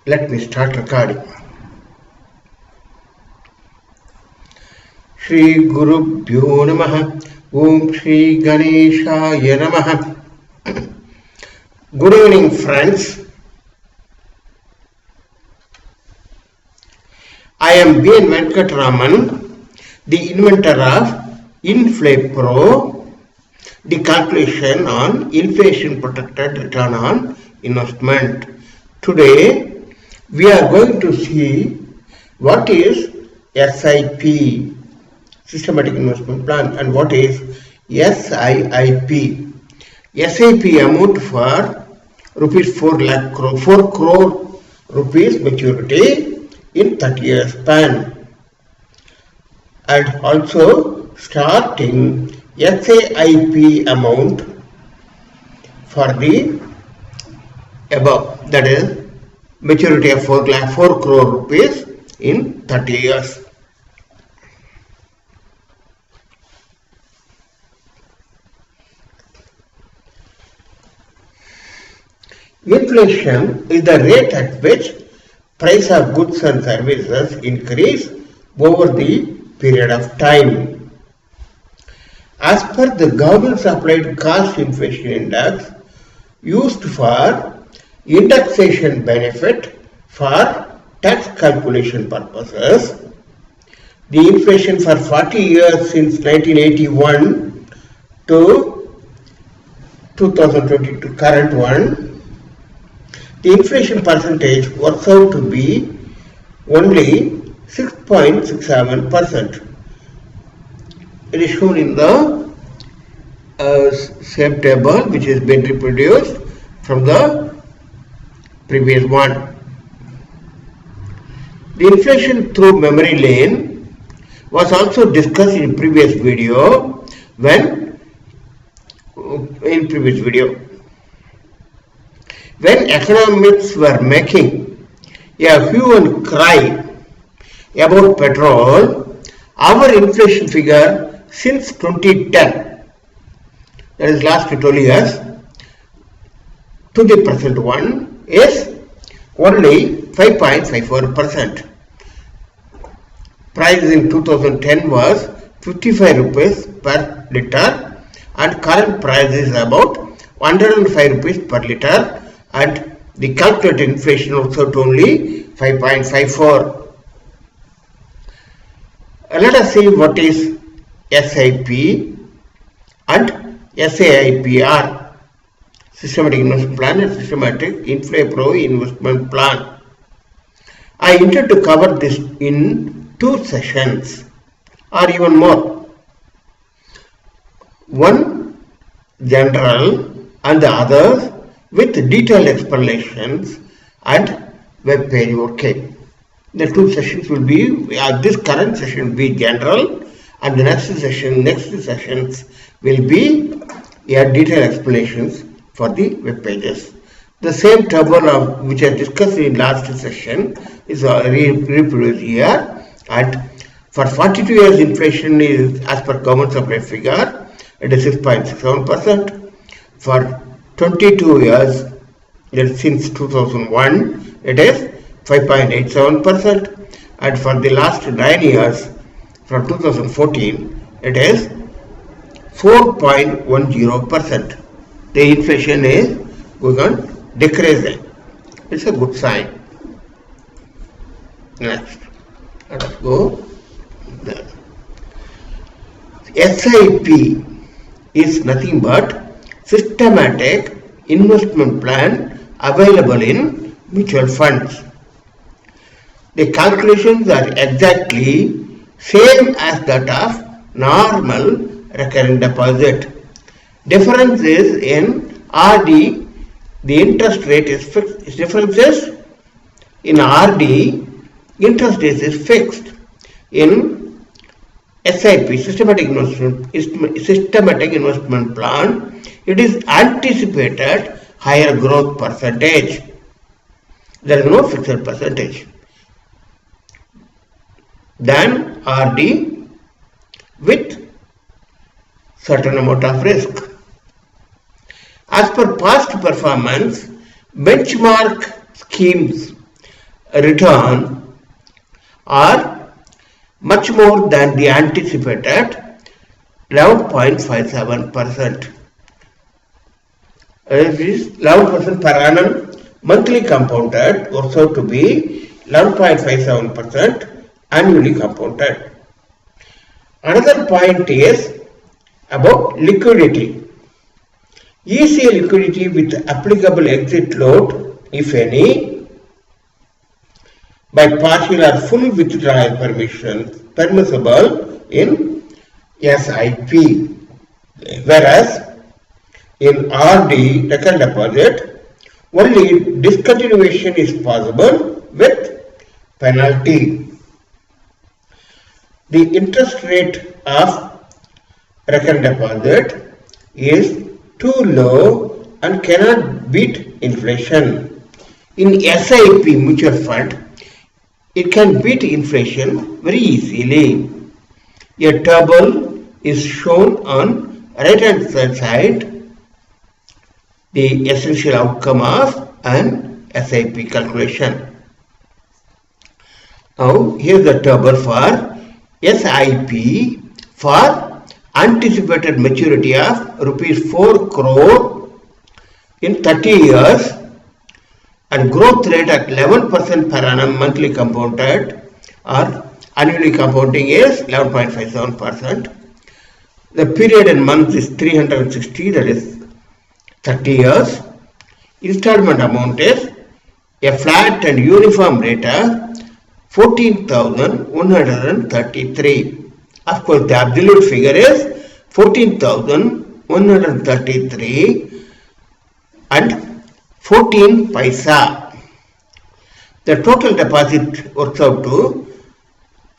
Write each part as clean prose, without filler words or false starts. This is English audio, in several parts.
Let me start recording. Shri Guru Bhyo Namaha. Om Shri Ganeshaya Namaha. Good evening, friends. I am B N Venkataraman, the inventor of Inflapro, the calculation on inflation protected return on investment. Today we are going to see what is SIP, systematic investment plan, and what is SIIP. SIP amount for rupees 4 crore rupees maturity in 30 years span, and also starting SIIP amount for the above, that is maturity of 4 crore rupees in 30 years. Inflation is the rate at which price of goods and services increase over the period of time. As per the government's applied cost inflation index used for indexation benefit for tax calculation purposes, the inflation for 40 years since 1981 to 2022 current one, the inflation percentage works out to be only 6.67%. It is shown in the same table which has been reproduced from the previous one. The inflation through memory lane was also discussed in previous video when economists were making a hue and cry about petrol, our inflation figure since 2010, that is last 12 years, to the present one is only 5.54%. Price in 2010 was 55 rupees per liter, and current price is about 105 rupees per liter, and the calculated inflation also at only 5.54. Let us see what is SIP and SIIP are: systematic investment plan and systematic Inflapro investment plan. I intend to cover this in 2 sessions or even more. One general and the others with detailed explanations and web page. Okay. The 2 sessions will be, this current session will be general, and the next sessions will be detailed explanations for the web pages. The same table which I discussed in last session is reproduced here, and for 42 years inflation is, as per government supply figure, it is 6.67%. For 22 years, since 2001, it is 5.87%, and for the last 9 years, from 2014, it is 4.10%. The inflation is going on decreasing. It's a good sign. Next, let us go there. SIP is nothing but systematic investment plan available in mutual funds. The calculations are exactly same as that of normal recurring deposit. Difference is in RD, the interest rate is fixed. Difference is in RD, interest rate is fixed. In SIP, systematic investment plan, it is anticipated higher growth percentage. There is no fixed percentage than RD with certain amount of risk. As per past performance, benchmark schemes return are much more than the anticipated 11.57%. This is 11% per annum monthly compounded works out to be 11.57% annually compounded. Another point is about liquidity. Easy liquidity with applicable exit load, if any, by partial or full withdrawal permissible in SIP, whereas in RD, recurrent deposit, only discontinuation is possible with penalty. The interest rate of recurrent deposit is too low and cannot beat inflation. In SIP mutual fund, it can beat inflation very easily. A table is shown on right hand side, the essential outcome of an SIP calculation. Now here is the table for SIP for anticipated maturity of rupees 4 crore in 30 years and growth rate at 11% per annum monthly compounded or annually compounding is 11.57%. The period in months is 360, that is 30 years. Installment amount is a flat and uniform rate of 14,133. Of course, the absolute figure is 14,133 and 14 paisa. The total deposit works out to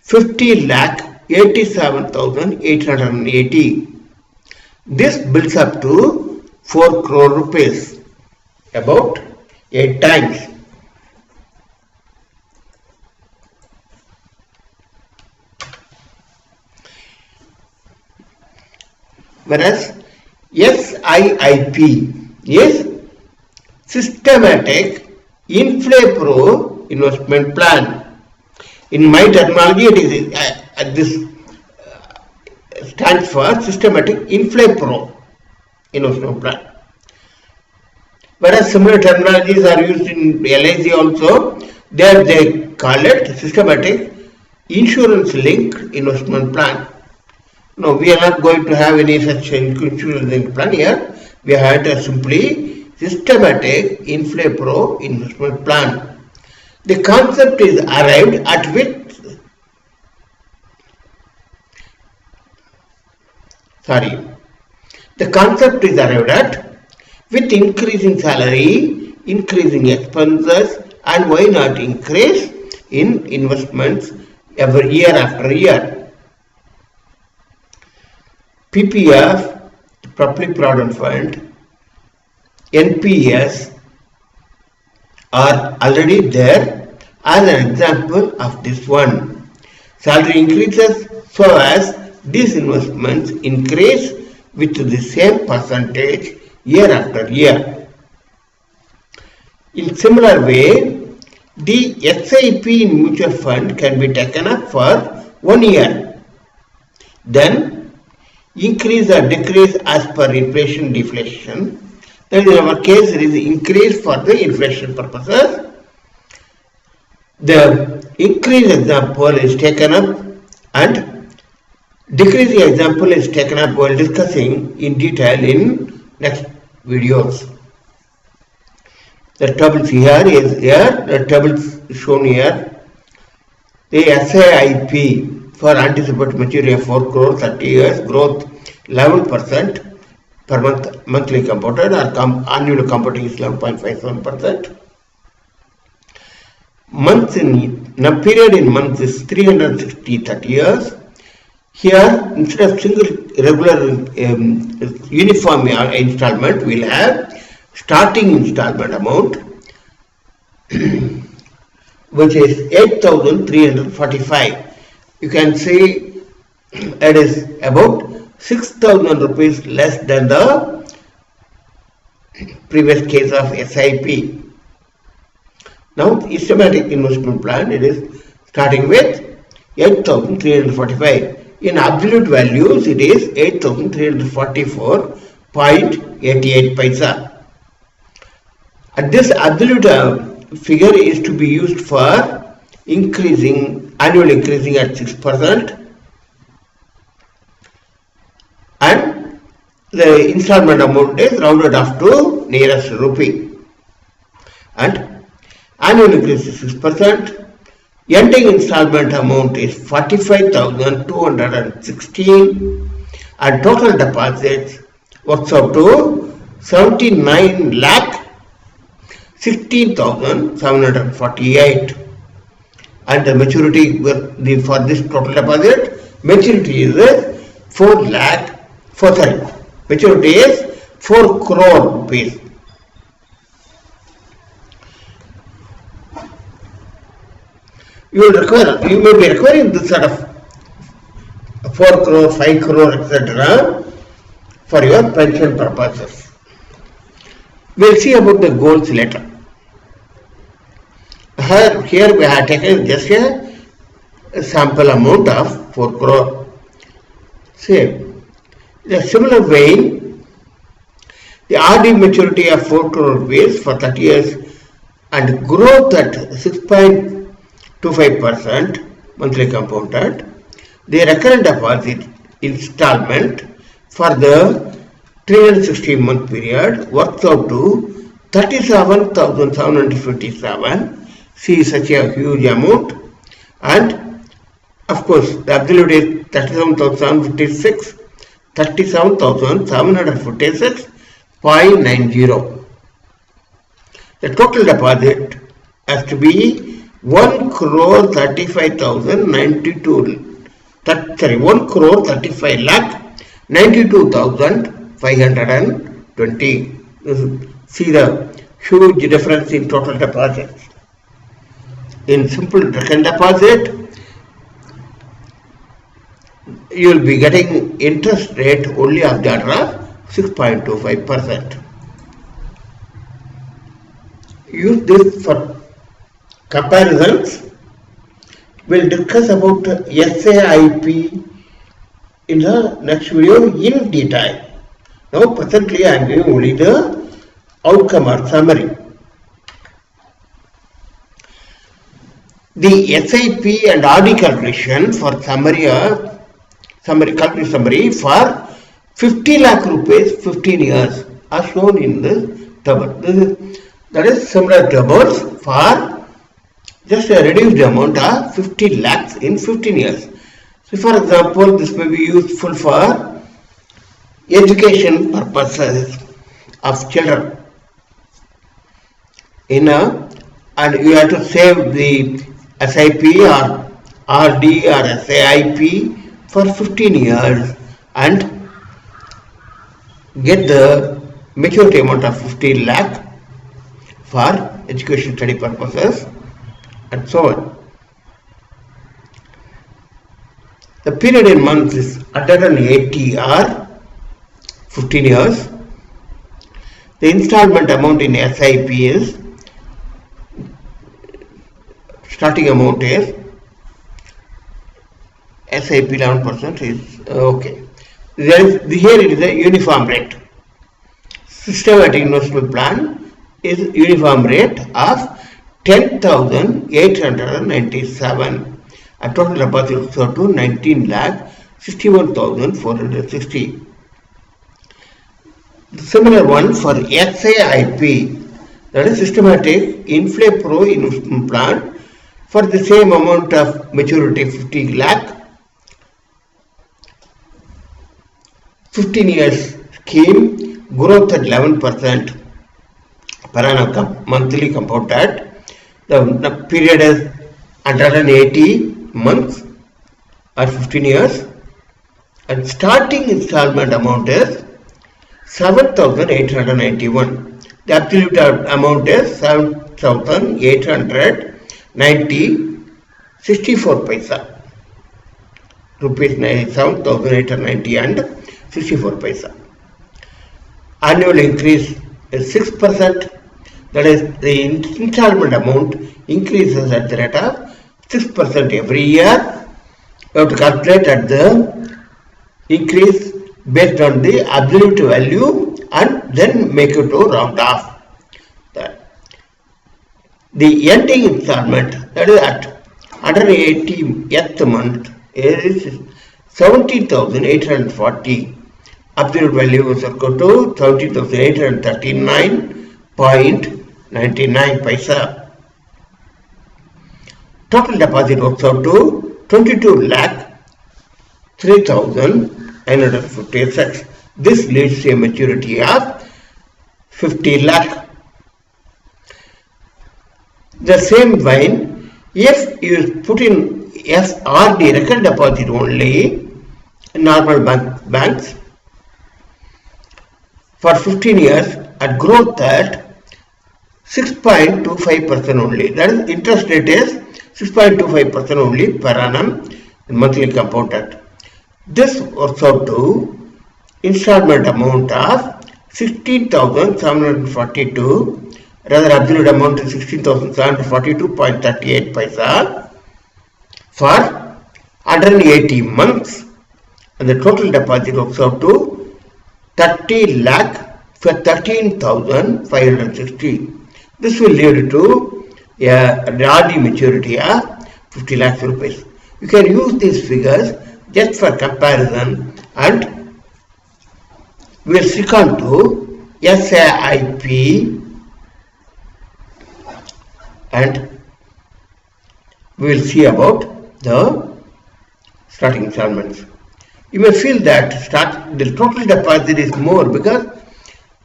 50,87,880. This builds up to 4 crore rupees, about 8 times. Whereas SIIP is systematic Inflapro investment plan. In my terminology, it is this stands for systematic Inflapro investment plan. Whereas similar terminologies are used in LIC also, there they call it systematic insurance linked investment plan. No, we are not going to have any such insurance linked plan here. We had a simply systematic Inflapro investment plan. The concept is arrived at with increasing salary, increasing expenses, and why not increase in investments every year after year. PPF, Public Provident Fund, NPS are already there as an example of this one. Salary increases so as these investments increase with the same percentage year after year. In similar way, the SIP in mutual fund can be taken up for 1 year. Then increase or decrease as per inflation deflation. Then in our case it is increase for the inflation purposes. The increase example is taken up and decreasing example is taken up while discussing in detail in next videos. The tables here is the tables shown here. The SIP for anticipated maturity of 4 crore 30 years, growth 11% per month monthly compounded or annual compounding is 11.57%. Months in period in months is 360 30 years. Here instead of single regular uniform installment, we will have starting installment amount which is 8,345. You can see it is about 6,000 rupees less than the previous case of SIP. Now systematic investment plan, it is starting with 8,345. In absolute values, it is 8,344.88 paisa. And this absolute figure is to be used for annual increasing at 6%, and the installment amount is rounded off to nearest rupee, and annual increase is 6%. Ending installment amount is 45,216, and total deposits works out to 79,16,748, and the maturity for this total deposit, maturity is 4 crore rupees. You may be requiring this sort of 4 crore, 5 crore, etc. for your pension purposes. We will see about the goals later. Here we have taken just a sample amount of 4 crore. See, in a similar vein, the RD maturity of 4 crore rupees for 30 years and growth at 6.25% monthly compounded. The recurrent deposit installment for the 360-month period works out to 37,757. See, such a huge amount, and of course the absolute is 37,756.90. The total deposit has to be 1 crore 35,092. 1 crore 35 lakh 92,520. See the huge difference in total deposits. In simple recurrent deposit, you will be getting interest rate only of the order of 6.25%. Use this for comparisons. We will discuss about SIP in the next video in detail. Now presently I am giving only the outcome or summary. The SIP and RD calculation for summary for 50 lakh rupees 15 years are shown in this table. That is similar tables for just a reduced amount of 50 lakhs in 15 years. So for example, this may be useful for education purposes of children. And you have to save the SIP or RD or SIP for 15 years and get the maturity amount of 15 lakh for education study purposes and so on. The period in months is 180 or 15 years. The installment amount in SIP is, starting amount is SIP 11% is okay. Here it is a uniform rate. Systematic investment plan is uniform rate of 10,897. A total deposit of to 19 lakh 61,460. Similar one for SIP, that is systematic Inflapro investment plan for the same amount of maturity 50 lakh, 15 years scheme, growth at 11% per annum monthly compounded. The period is 180 months or 15 years, and starting installment amount is 7,891. The absolute amount is 7,890.64 paisa. Rupees 7,890 and 64 paisa. Annual increase is 6%. That is, the installment amount increases at the rate of 6% every year. You have to calculate at the increase based on the absolute value and then make it to round off. The ending installment, that is at 180th month, is 17,840. Absolute value is equal to 17,839.99 paisa. Total deposit works out to 22 lakh 3,956. This leads to a maturity of 50 lakh. The same way, if you put in FRD, recurrent deposit only, normal banks, for 15 years at growth at 6.25% only. That is, interest rate is 6.25% only per annum, monthly compounded. This works out to installment amount of 16,742. Rather, absolute amount is 16,742.38 paisa for 180 months, and the total deposit works out to 30 lakh for 13,560. This will lead to a RD maturity of 50 lakhs rupees. You can use these figures just for comparison, and we will stick on to SIP, and we will see about the starting installments. You may feel that the total deposit is more because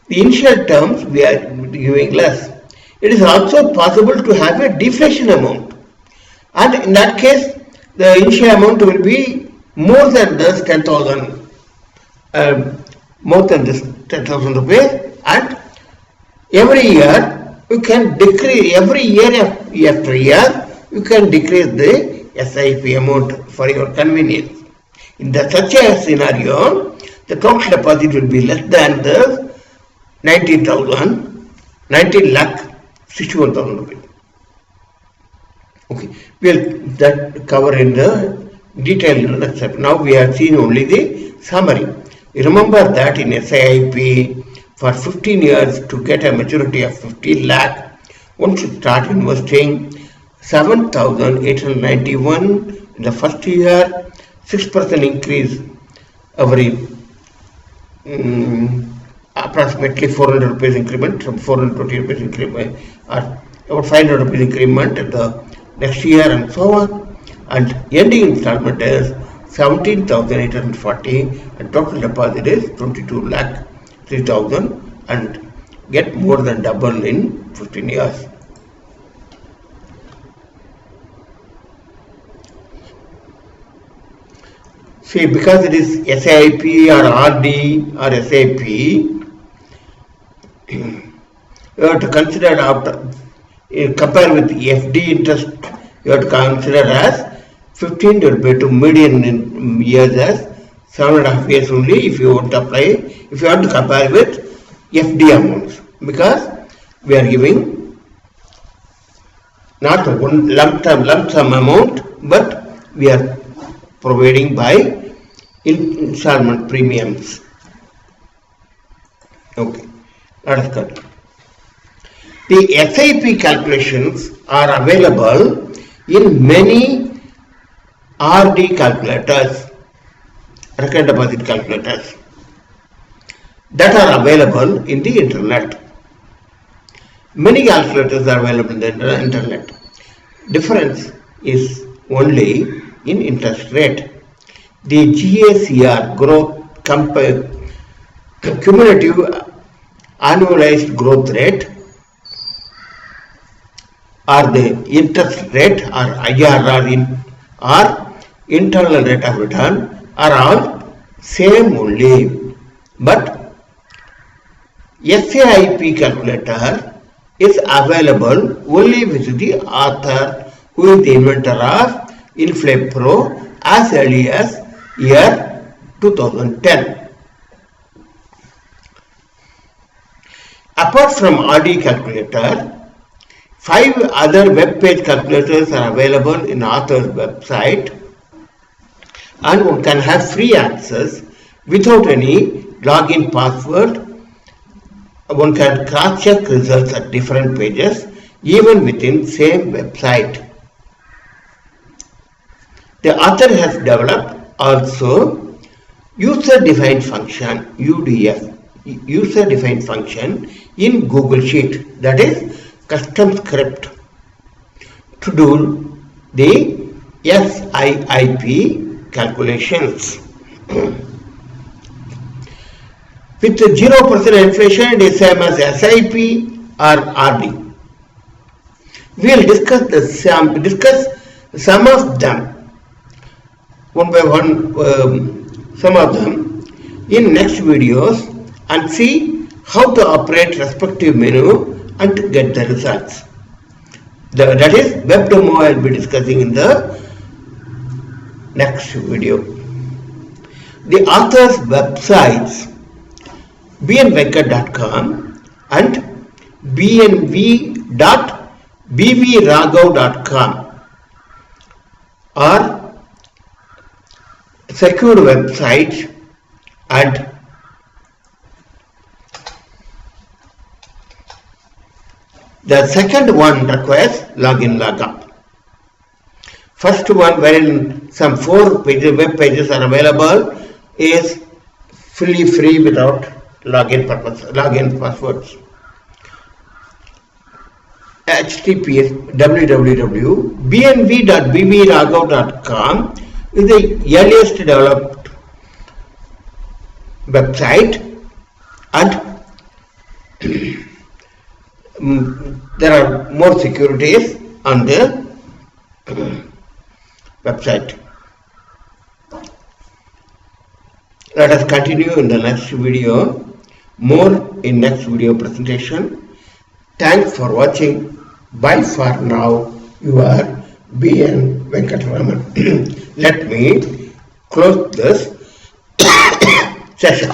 the initial terms we are giving less. It is also possible to have a deflation amount, and in that case the initial amount will be more than this 10,000, rupees, and every year you can decrease, every year after year you can decrease the SIP amount for your convenience. In such a scenario, the total deposit will be less than the 19 lakh 61,000 rupees. Okay, we will that cover in the detail in the next step. Now we have seen only the summary. Remember that in SIP, for 15 years to get a maturity of 50 lakh, one should start investing 7,891 in the first year, 6% increase every approximately 400 rupees increment, from 420 rupees increment, or about 500 rupees increment in the next year, and so on. And ending installment is 17,840, and total deposit is 22 lakh 3,000, and get more than double in 15 years. See, because it is SIP or RD or SIP, you have to consider after, compare with FD interest, you have to consider as 15 divided to median in years as 7.5 years only if you want to apply, if you want to compare with FD amounts, because we are giving not one lump sum amount, but we are providing by installment premiums. Okay, let us continue. The SIP calculations are available in many RD calculators, recurrent deposit calculators, that are available in the internet. Many calculators are available in the internet. Difference is only in interest rate. The GACR, growth cumulative annualized growth rate, or the interest rate, or IRR, or internal rate of return, are all same only. But SIP calculator is available only with the author who is the inventor of Inflapro as early as year 2010. Apart from RD calculator, 5 other web page calculators are available in author's website, and one can have free access without any login password. One can cross-check results at different pages even within same website. The author has developed also user-defined function UDF, user-defined function in Google Sheet, that is custom script to do the SIIP calculations. With 0% inflation, it is same as SIP or RD. We will discuss some of them one by one, some of them in next videos, and see how to operate respective menu and to get the results. That is web demo I will be discussing in the next video. The author's websites bnvenkat.com and bnv.bbraghav.com are secure websites, and the second one requires login logup. First one, wherein some 4 web pages are available, is fully free without login passwords. HTTPS www.bnv.bbraghav.com is the earliest developed website, and there are more securities on the website. Let us continue in the next video, more in next video presentation. Thanks for watching. Bye for now. You are B N Venkataraman. Let me close this session.